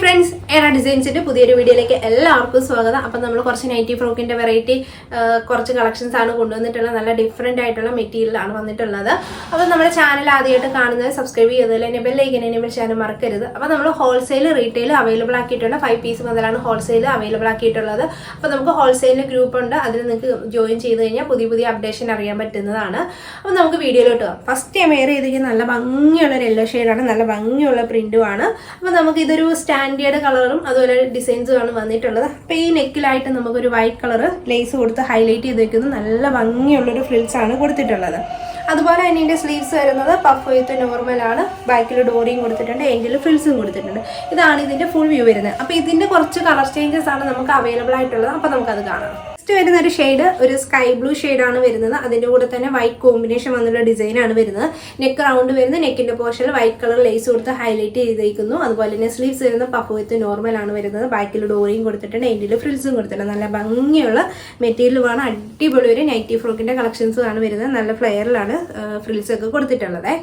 Friends, എറ ഡിസൈൻസിന്റെ പുതിയൊരു വീഡിയോയിലേക്ക് എല്ലാവർക്കും സ്വാഗതം. അപ്പം നമ്മൾ കുറച്ച് നൈറ്റി ഫ്രോക്കിന്റെ വെറൈറ്റി കുറച്ച് കളക്ഷൻസ് ആണ് കൊണ്ടുവന്നിട്ടുള്ളത്. നല്ല ഡിഫറെന്റ് ആയിട്ടുള്ള മെറ്റീരിയലാണ് വന്നിട്ടുള്ളത്. അപ്പം നമ്മുടെ ചാനൽ ആദ്യമായിട്ട് കാണുന്നത് സബ്സ്ക്രൈബ് ചെയ്തതിൽ തന്നെ ബെല്ലൈക്കൻ എനേബിൾ ചെയ്യാൻ മറക്കരുത്. അപ്പം നമ്മൾ ഹോൾസെയിൽ റീറ്റെയിൽ അവൈലബിൾ ആക്കിയിട്ടുണ്ട്. 5 പീസ് മുതലാണ് ഹോൾസെയിൽ അവൈലബിൾ ആക്കിയിട്ടുള്ളത്. അപ്പം നമുക്ക് ഹോൾസെയിൽ ഗ്രൂപ്പ് ഉണ്ട്, അതിൽ നിങ്ങൾക്ക് ജോയിൻ ചെയ്ത് കഴിഞ്ഞാൽ പുതിയ അപ്ഡേഷൻ അറിയാൻ പറ്റുന്നതാണ്. അപ്പം നമുക്ക് വീഡിയോയിലോട്ട് പോകാം. ഫസ്റ്റ് ഞാൻ വെയർ ചെയ്തിരിക്കുന്ന നല്ല ഭംഗിയുള്ള ഒരു യെല്ലോ ഷെയ്ഡാണ്, നല്ല ഭംഗിയുള്ള പ്രിന്റുമാണ്. അപ്പം നമുക്ക് ഇതൊരു സ്റ്റാൻഡേർഡ് കളറും അതുപോലെ ഡിസൈൻസും ആണ് വന്നിട്ടുള്ളത്. അപ്പം ഈ നെക്കിലായിട്ട് നമുക്കൊരു വൈറ്റ് കളർ ലേസ് കൊടുത്ത് ഹൈലൈറ്റ് ചെയ്ത് വെക്കുന്നത് നല്ല ഭംഗിയുള്ളൊരു ഫ്രിൽസ് ആണ് കൊടുത്തിട്ടുള്ളത്. അതുപോലെ തന്നെ ഇതിൻ്റെ സ്ലീവ്സ് വരുന്നത് പഫ് വിത്ത് നോർമലാണ്, ബാക്കിൽ ഡോറിയും കൊടുത്തിട്ടുണ്ട്, എൻഡിൽ ഫ്രിൽസും കൊടുത്തിട്ടുണ്ട്. ഇതാണ് ഇതിൻ്റെ ഫുൾ വ്യൂ വരുന്നത്. അപ്പോൾ ഇതിൻ്റെ കുറച്ച് കളർ ചേഞ്ചസ് ആണ് നമുക്ക് അവൈലബിൾ ആയിട്ടുള്ളത്. അപ്പോൾ നമുക്കത് കാണാം. വരുന്ന ഒരു ഷെയ്ഡ് ഒരു സ്കൈ ബ്ലൂ ഷെയ്ഡാണ് വരുന്നത്. അതിൻ്റെ കൂടെ തന്നെ വൈറ്റ് കോമ്പിനേഷൻ വന്നുള്ള ഡിസൈനാണ് വരുന്നത്. നെക്ക് റൗണ്ട് വരുന്ന നെക്കിന്റെ പോർഷനിൽ വൈറ്റ് കളർ ലേസ് കൊടുത്ത് ഹൈലൈറ്റ് ചെയ്തിരിക്കുന്നു. അതുപോലെ തന്നെ സ്ലീവ്സ് വരുന്ന പഫ് വിത്ത് നോർമൽ ആണ് വരുന്നത്. ബാക്കിൽ ഡോറിയും കൊടുത്തിട്ടുണ്ട്, എൻഡിൽ ഫ്രിൽസും കൊടുത്തിട്ടുണ്ട്. നല്ല ഭംഗിയുള്ള മെറ്റീരിയലാണ്. അടിപൊളി ഒരു നൈറ്റി ഫ്രോക്കിന്റെ കളക്ഷൻസ് ആണ് വരുന്നത്. നല്ല ഫ്ലെയറിലാണ് ഫ്രിൽസ് ഒക്കെ കൊടുത്തിട്ടുള്ളത്.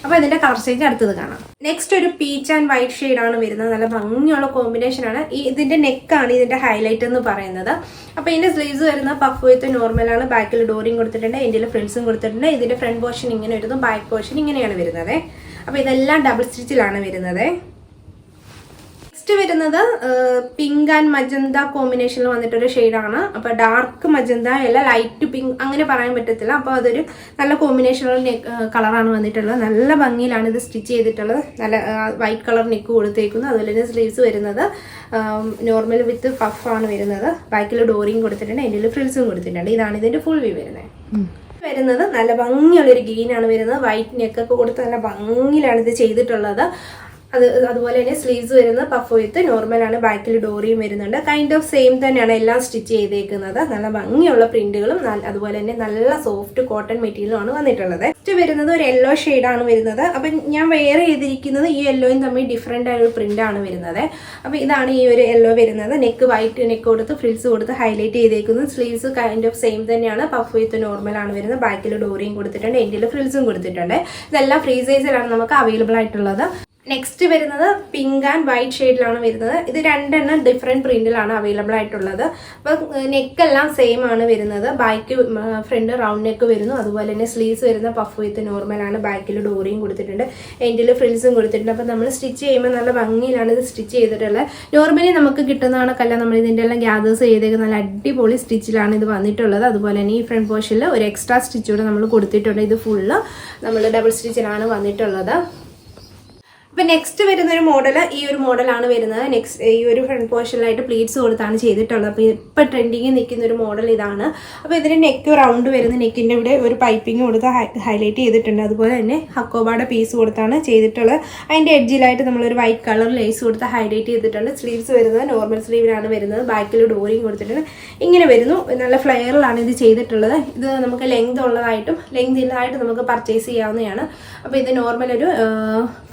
അപ്പോൾ ഇതിന്റെ കളർ ചേഞ്ച് അടുത്തത് കാണാം. നെക്സ്റ്റ് ഒരു പീച്ച് ആൻഡ് വൈറ്റ് ഷെയ്ഡാണ് വരുന്നത്. നല്ല ഭംഗിയുള്ള കോമ്പിനേഷൻ ആണ്. ഇതിന്റെ നെക്കാണ് ഇതിന്റെ ഹൈലൈറ്റ് എന്ന് പറയുന്നത്. അപ്പോൾ ഇതിന്റെ സ്ലീവ്സ് വരുന്ന പഫ് വിത്ത് നോർമലാണ്, ബാക്കിൽ ഡോറിയും കൊടുത്തിട്ടുണ്ട്, എൻഡിൽ ഫ്രിൽസും കൊടുത്തിട്ടുണ്ട്. ഇതിന്റെ ഫ്രണ്ട് പോർഷൻ ഇങ്ങനെ വരുന്നു, ബാക്ക് പോർഷൻ ഇങ്ങനെയാണ് വരുന്നത്. അപ്പോൾ ഇതെല്ലാം ഡബിൾ സ്റ്റിച്ചിലാണ് വരുന്നത്. നെക്സ്റ്റ് വരുന്നത് പിങ്ക് ആൻഡ് മജന്ത കോമ്പിനേഷനിൽ വന്നിട്ടൊരു ഷെയ്ഡാണ്. അപ്പോൾ ഡാർക്ക് മജന്ത അല്ല, ലൈറ്റ് പിങ്ക് അങ്ങനെ പറയാൻ പറ്റത്തില്ല. അപ്പോൾ അതൊരു നല്ല കോമ്പിനേഷനുള്ള കളറാണ് വന്നിട്ടുള്ളത്. നല്ല ഭംഗിയിലാണ് ഇത് സ്റ്റിച്ച് ചെയ്തിട്ടുള്ളത്. നല്ല വൈറ്റ് കളർ നെക്ക് കൊടുത്തേക്കുന്നു. അതുപോലെ തന്നെ സ്ലീവ്സ് വരുന്നത് നോർമൽ വിത്ത് പഫ് ആണ് വരുന്നത്. ബാക്കിൽ ഡോറിയും കൊടുത്തിട്ടുണ്ട്, എൻഡിൽ ഫ്രിൽസും കൊടുത്തിട്ടുണ്ട്. ഇതാണ് ഇതിന്റെ ഫുൾ വ്യൂ വരുന്നത്. നല്ല ഭംഗിയുള്ളൊരു ഗ്രീനാണ് വരുന്നത്. വൈറ്റ് നെക്കൊക്കെ കൊടുത്ത് നല്ല ഭംഗിയിലാണ് ഇത് ചെയ്തിട്ടുള്ളത്. അതുപോലെ തന്നെ സ്ലീവ്സ് വരുന്നത് പഫ് വിത്ത് നോർമലാണ്, ബാക്കിൽ ഡോറിയും വരുന്നുണ്ട്. കൈൻഡ് ഓഫ് സെയിം തന്നെയാണ് എല്ലാം സ്റ്റിച്ച് ചെയ്തേക്കുന്നത്. നല്ല ഭംഗിയുള്ള പ്രിന്റുകളും അതുപോലെ തന്നെ നല്ല സോഫ്റ്റ് കോട്ടൺ മെറ്റീരിയലുമാണ് വന്നിട്ടുള്ളത്. നെക്സ്റ്റ് വരുന്നത് ഒരു യെല്ലോ ഷെയ്ഡാണ് വരുന്നത്. അപ്പം ഞാൻ വെയർ ചെയ്തിരിക്കുന്നത് ഈ യെല്ലോയും തമ്മിൽ ഡിഫറെൻ്റ് ആയ ഒരു പ്രിന്റ് ആണ് വരുന്നത്. അപ്പോൾ ഇതാണ് ഈ ഒരു യെല്ലോ വരുന്നത്. നെക്ക് വൈറ്റ് നെക്ക് കൊടുത്ത് ഫ്രിൽസ് കൊടുത്ത് ഹൈലൈറ്റ് ചെയ്തേക്കുന്നത്. സ്ലീവ്സ് കൈൻഡ് ഓഫ് സെയിം തന്നെയാണ്, പഫ് വിത്ത് നോർമലാണ് വരുന്നത്. ബാക്കിൽ ഡോറിയും കൊടുത്തിട്ടുണ്ട്, എൻഡിൽ ഫ്രിൽസും കൊടുത്തിട്ടുണ്ട്. ഇതെല്ലാം ഫ്രീ സൈസിലാണ് നമുക്ക് അവൈലബിൾ ആയിട്ടുള്ളത്. നെക്സ്റ്റ് വരുന്നത് പിങ്ക് ആൻഡ് വൈറ്റ് ഷെയ്ഡിലാണ് വരുന്നത്. ഇത് രണ്ടെണ്ണം ഡിഫറെൻറ്റ് പ്രിന്റിലാണ് അവൈലബിൾ ആയിട്ടുള്ളത്. അപ്പോൾ നെക്കെല്ലാം സെയിം ആണ് വരുന്നത്. ബാക്ക് ഫ്രണ്ട് റൗണ്ട് നെക്ക് വരുന്നു. അതുപോലെ തന്നെ സ്ലീവ്സ് വരുന്ന പഫ് വിത്ത് നോർമലാണ്, ബാക്കിൽ ഡോറിയും കൊടുത്തിട്ടുണ്ട്, എൻഡിൽ ഫ്രിൽസും കൊടുത്തിട്ടുണ്ട്. അപ്പോൾ നമ്മൾ സ്റ്റിച്ച് ചെയ്യുമ്പോൾ നല്ല ഭംഗിയിലാണ് ഇത് സ്റ്റിച്ച് ചെയ്തിട്ടുള്ളത്. നോർമലി നമുക്ക് കിട്ടുന്ന കണക്കല്ല, നമ്മൾ ഇതിൻ്റെ എല്ലാം ഗ്യാദേഴ്സ് ചെയ്തേക്ക് നല്ല അടിപൊളി സ്റ്റിച്ചിലാണ് ഇത് വന്നിട്ടുള്ളത്. അതുപോലെ തന്നെ ഈ ഫ്രണ്ട് പോർഷനിൽ ഒരു എക്സ്ട്രാ സ്റ്റിച്ച് കൂടെ നമ്മൾ കൊടുത്തിട്ടുണ്ട്. ഇത് ഫുള്ള് നമ്മൾ ഡബിൾ സ്റ്റിച്ചിലാണ് വന്നിട്ടുള്ളത്. അപ്പം നെക്സ്റ്റ് വരുന്നൊരു മോഡൽ ഈ ഒരു മോഡലാണ് വരുന്നത്. നെക്സ്റ്റ് ഈ ഒരു ഫ്രണ്ട് പോർഷനിലായിട്ട് പ്ലീറ്റ്സ് കൊടുത്താണ് ചെയ്തിട്ടുള്ളത്. അപ്പോൾ ഇപ്പം ട്രെൻഡിങ്ങിൽ നിൽക്കുന്ന ഒരു മോഡൽ ഇതാണ്. അപ്പോൾ ഇതിന് നെക്ക് റൗണ്ട് വരുന്ന നെക്കിൻ്റെ ഇവിടെ ഒരു പൈപ്പിംഗ് കൊടുത്ത് ഹൈലൈറ്റ് ചെയ്തിട്ടുണ്ട്. അതുപോലെ തന്നെ ഹക്കോബായുടെ പീസ് കൊടുത്താണ് ചെയ്തിട്ടുള്ളത്. അതിൻ്റെ എഡ്ജിലായിട്ട് നമ്മളൊരു വൈറ്റ് കളർ ലേസ് കൊടുത്ത് ഹൈലൈറ്റ് ചെയ്തിട്ടുണ്ട്. സ്ലീവ്സ് വരുന്നത് നോർമൽ സ്ലീവിലാണ് വരുന്നത്. ബാക്കിൽ ഡോറിയും കൊടുത്തിട്ടുണ്ട്. ഇങ്ങനെ വരുന്നു. നല്ല ഫ്ലെയറിലാണ് ഇത് ചെയ്തിട്ടുള്ളത്. ഇത് നമുക്ക് ലെങ്ത് ഉള്ളതായിട്ടും ലെങ്ത് ഇല്ലാതായിട്ടും നമുക്ക് പർച്ചേസ് ചെയ്യാവുന്നതാണ്. അപ്പോൾ ഇത് നോർമൽ ഒരു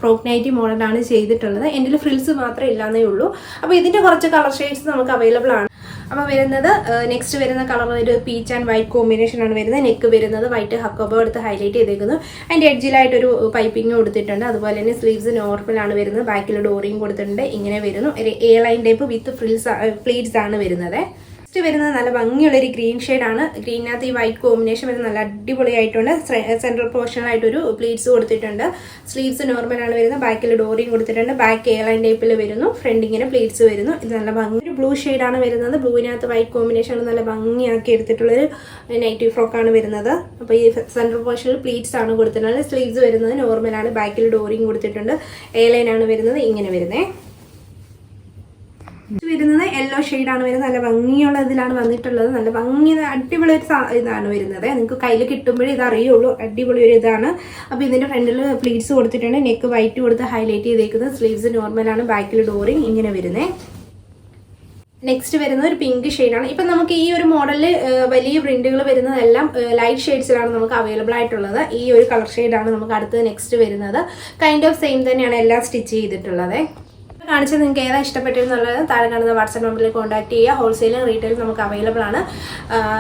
ഫ്രോക്ക് നൈറ്റി മോഡലാണ് ചെയ്തിട്ടുള്ളത്. എൻഡിൽ ഫ്രിൽസ് മാത്രമേ ഇല്ലാന്നേ ഉള്ളൂ. അപ്പോൾ ഇതിൻ്റെ കുറച്ച് കളർ ഷെയ്ഡ്സ് നമുക്ക് അവൈലബിൾ ആണ്. അപ്പോൾ വരുന്നത് നെക്സ്റ്റ് വരുന്ന കളർ ഒരു പീച്ച് ആൻഡ് വൈറ്റ് കോമ്പിനേഷൻ ആണ് വരുന്നത്. നെക്ക് വരുന്നത് വൈറ്റ് ഹക്കോബ എടുത്ത് ഹൈലൈറ്റ് ചെയ്തേക്കുന്നു. അതിൻ്റെ എഡ്ജിലായിട്ടൊരു പൈപ്പിംഗ് കൊടുത്തിട്ടുണ്ട്. അതുപോലെ തന്നെ സ്ലീവ്സ് നോർമലാണ് വരുന്നത്. ബാക്കിൽ ഡോറിയും കൊടുത്തിട്ടുണ്ട്. ഇങ്ങനെ വരുന്നു. ഒരു A line type with pleats ആണ് വരുന്നത്. നെക്സ്റ്റ് വരുന്നത് നല്ല ഭംഗിയുള്ളൊരു ഗ്രീൻ ഷെയ്ഡാണ്. ഗ്രീനകത്ത് ഈ വൈറ്റ് കോമ്പിനേഷൻ വരുന്നത് നല്ല അടിപൊളിയായിട്ടുണ്ട്. സെൻട്രൽ പോർഷനായിട്ടൊരു പ്ലീറ്റ്സ് കൊടുത്തിട്ടുണ്ട്. സ്ലീവ്സ് നോർമലാണ് വരുന്നത്. ബാക്കിൽ ഡോറിയും കൊടുത്തിട്ടുണ്ട്. ബാക്ക് എ ലൈൻ ടൈപ്പിൽ വരുന്നു. ഫ്രണ്ട് ഇങ്ങനെ പ്ലീറ്റ്സ് വരുന്നു. ഇത് നല്ല ഭംഗി ഒരു ബ്ലൂ ഷെയ്ഡാണ് വരുന്നത്. ബ്ലൂവിനകത്ത് വൈറ്റ് കോമ്പിനേഷൻ നല്ല ഭംഗിയാക്കി എടുത്തിട്ടുള്ളൊരു നൈറ്റി ഫ്രോക്കാണ് വരുന്നത്. അപ്പോൾ ഈ സെൻട്രൽ പോർഷനിൽ പ്ലീറ്റ്സ് ആണ് കൊടുത്തിട്ടുള്ളത്. സ്ലീവ്സ് വരുന്നത് നോർമലാണ്. ബാക്കിൽ ഡോറിയും കൊടുത്തിട്ടുണ്ട്. എ ലൈൻ ആണ് വരുന്നത്. ഇങ്ങനെ വരുന്നത്. വരുന്നത് യെല്ലോ ഷെയ്ഡാണ് വരുന്നത്. നല്ല ഭംഗിയുള്ള ഇതിലാണ് വന്നിട്ടുള്ളത്. നല്ല ഭംഗി അടിപൊളി ഒരു ഇതാണ് വരുന്നത്. നിങ്ങൾക്ക് കയ്യിൽ കിട്ടുമ്പോഴേ ഇത് അറിയുള്ളൂ. അടിപൊളി ഒരു ഇതാണ്. അപ്പോൾ ഇതിൻ്റെ ഫ്രണ്ടിൽ പ്ലീറ്റ്സ് കൊടുത്തിട്ടുണ്ട്. നെക്ക് വൈറ്റ് കൊടുത്ത് ഹൈലൈറ്റ് ചെയ്തേക്കുന്നത്. സ്ലീവ്സ് നോർമലാണ്. ബാക്കിൽ ഡോറിങ് ഇങ്ങനെ വരുന്നത്. നെക്സ്റ്റ് വരുന്നത് ഒരു പിങ്ക് ഷെയ്ഡാണ്. ഇപ്പം നമുക്ക് ഈ ഒരു മോഡലിൽ വലിയ പ്രിന്റുകൾ വരുന്നതെല്ലാം ലൈറ്റ് ഷെയ്ഡ്സിലാണ് നമുക്ക് അവൈലബിൾ ആയിട്ടുള്ളത്. ഈ ഒരു കളർ ഷെയ്ഡാണ് നമുക്ക് അടുത്ത് നെക്സ്റ്റ് വരുന്നത്. കൈൻഡ് ഓഫ് സെയിം തന്നെയാണ് എല്ലാം സ്റ്റിച്ച് ചെയ്തിട്ടുള്ളത്. കാണിച്ചത് നിങ്ങൾക്ക് ഏതാ ഇഷ്ടപ്പെട്ടിരുന്നുള്ളത് താഴെ കാണുന്ന വാട്സാപ്പ് നമ്പറിൽ കോൺടാക്ട് ചെയ്യുക. ഹോൾസെയിലും റീറ്റെയിലും നമുക്ക് അവൈലബിൾ ആണ്.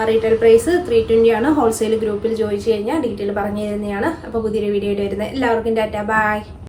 റീറ്റെയിൽ പ്രൈസ് 320 ആണ്. ഹോൾസെയിൽ ഗ്രൂപ്പിൽ ജോയിൻ കഴിഞ്ഞാൽ ഡീറ്റെയിൽ പറഞ്ഞു തരുന്നതാണ്. അപ്പോൾ പുതിയൊരു വീഡിയോ വരുന്നത്. എല്ലാവർക്കും ടാറ്റ, ബൈ.